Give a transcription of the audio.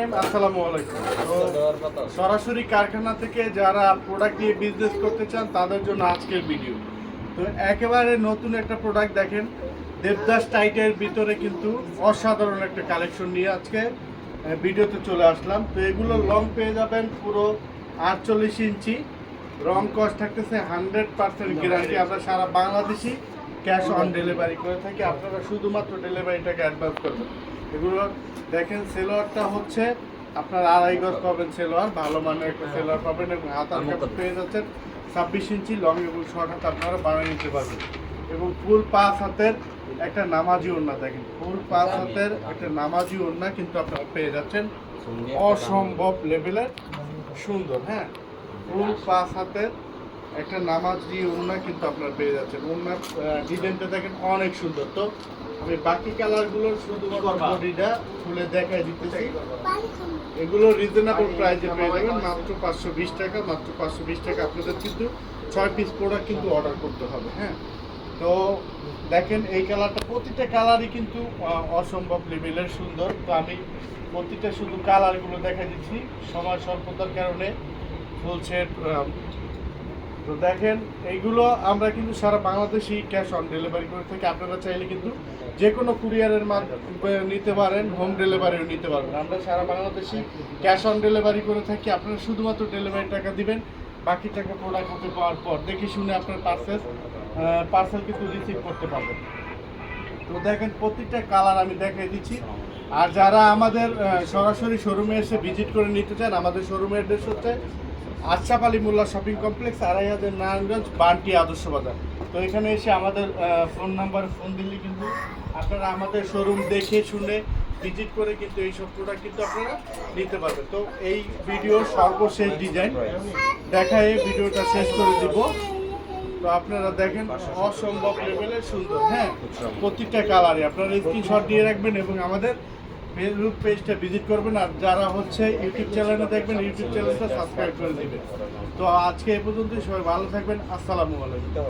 Time. আসসালামু আলাইকুম। তো সরাসরি কারখানা থেকে যারা প্রোডাক্ট নিয়ে বিজনেস করতে চান তাদের জন্য আজকের ভিডিও। তো একেবারে নতুন একটা প্রোডাক্ট দেখেন, দেবদাস টাইটের ভিতরে কিন্তু অসাধারণ একটা কালেকশন নিয়ে আজকে ভিডিওতে চলে আসলাম। তো এগুলো লং পেয়ে যাবেন পুরো 48 ইঞ্চি, রং কস্ট থাকতেছে 100% গ্যারান্টি। আমরা সারা বাংলাদেশি ক্যাশ অন ডেলিভারি করে থাকি, আপনারা শুধুমাত্র ডেলিভারিটাকে অ্যাডভান্স করবেন। এগুলো দেখেন, সেলোয়ারটা হচ্ছে আপনার 2.5 গজ পাবেন সেলোয়ার, ভালো মানের একটা সেলোয়ার পাবেন এবং হাতার কাপড় পেয়ে যাচ্ছেন 26 ইঞ্চি লং এবং শর্ট হাত আপনারা বানিয়ে নিতে পারবেন। এবং ফুল 5 হাতের একটা নামাজি ওড়না, দেখেন ফুল 5 হাতের একটা নামাজি ওড়না কিন্তু আপনারা পেয়ে যাচ্ছেন অসম্ভব লেভেলের সুন্দর। হ্যাঁ, ফুল 5 হাতের একটা নামাজি ওড়না কিন্তু আপনারা পেয়ে যাচ্ছেন। ওড়নার ডিজাইনটা দেখেন অনেক সুন্দর। তো আমি বাকি কালারগুলোর শুধুমাত্র বডিটা খুলে দেখাই দিতেছি। এগুলো রিজনেবল প্রাইসে পেয়ে যাবেন, মাত্র 520 টাকা। মাত্র 520 টাকা আপনাদের কিন্তু 6 পিস প্রোডাক্ট কিন্তু অর্ডার করতে হবে। হ্যাঁ, তো দেখেন এই কালারটা, প্রতিটা কালারই কিন্তু অসম্ভব লেভেলের সুন্দর। তো আমি প্রতিটা শুধু কালারগুলো দেখা দিচ্ছি সময় স্বল্পতার কারণে ফুল সেট। তো দেখেন এইগুলো আমরা কিন্তু সারা বাংলাদেশই ক্যাশ অন ডেলিভারি করে থাকি। আপনারা চাইলে কিন্তু যে কোনো কুরিয়ারের মাধ্যমে নিতে পারেন, হোম ডেলিভারিও নিতে পারবেন। আমরা সারা বাংলাদেশই ক্যাশ অন ডেলিভারি করে থাকি। আপনারা শুধুমাত্র ডেলিভারি টাকা দিবেন, বাকি টাকা প্রোডাক্ট হাতে পাওয়ার পর দেখে শুনে আপনার পার্সেল কিন্তু রিসিভ করতে পারবেন। তো দেখেন প্রত্যেকটা কালার আমি দেখিয়ে দিচ্ছি। আর যারা আমাদের সরাসরি শোরুমে এসে ভিজিট করে নিতে চান, আমাদের শোরুমের অ্যাড্রেস হচ্ছে আশরাফ আলী মোল্লা শপিং কমপ্লেক্স, 2500 নারায়ণগঞ্জ, বান্টি আদর্শ বাজার। তো এখানে এসে আমাদের ফোন নাম্বারে ফোন দিলে কিন্তু আপনারা আমাদের শোরুম দেখে শুনে ভিজিট করে কিন্তু এইসব প্রোডাক্ট কিন্তু আপনারা নিতে পারবেন। তো এই ভিডিওর সর্বশেষ ডিজাইন দেখায় ভিডিওটা শেষ করে দিব। তো আপনারা দেখেন অসম্ভব লেভেলের সুন্দর। হ্যাঁ, প্রত্যেকটা কালারে আপনারা স্ক্রিনশট দিয়ে রাখবেন এবং আমাদের ফেসবুক পেজটা ভিজিট করবেন। আর যারা হচ্ছে ইউটিউব চ্যানেলে দেখবেন, ইউটিউব চ্যানেলটা সাবস্ক্রাইব করে দিবেন। তো আজকে এ পর্যন্তই, সবাই ভালো থাকবেন। আসসালামু আলাইকুম।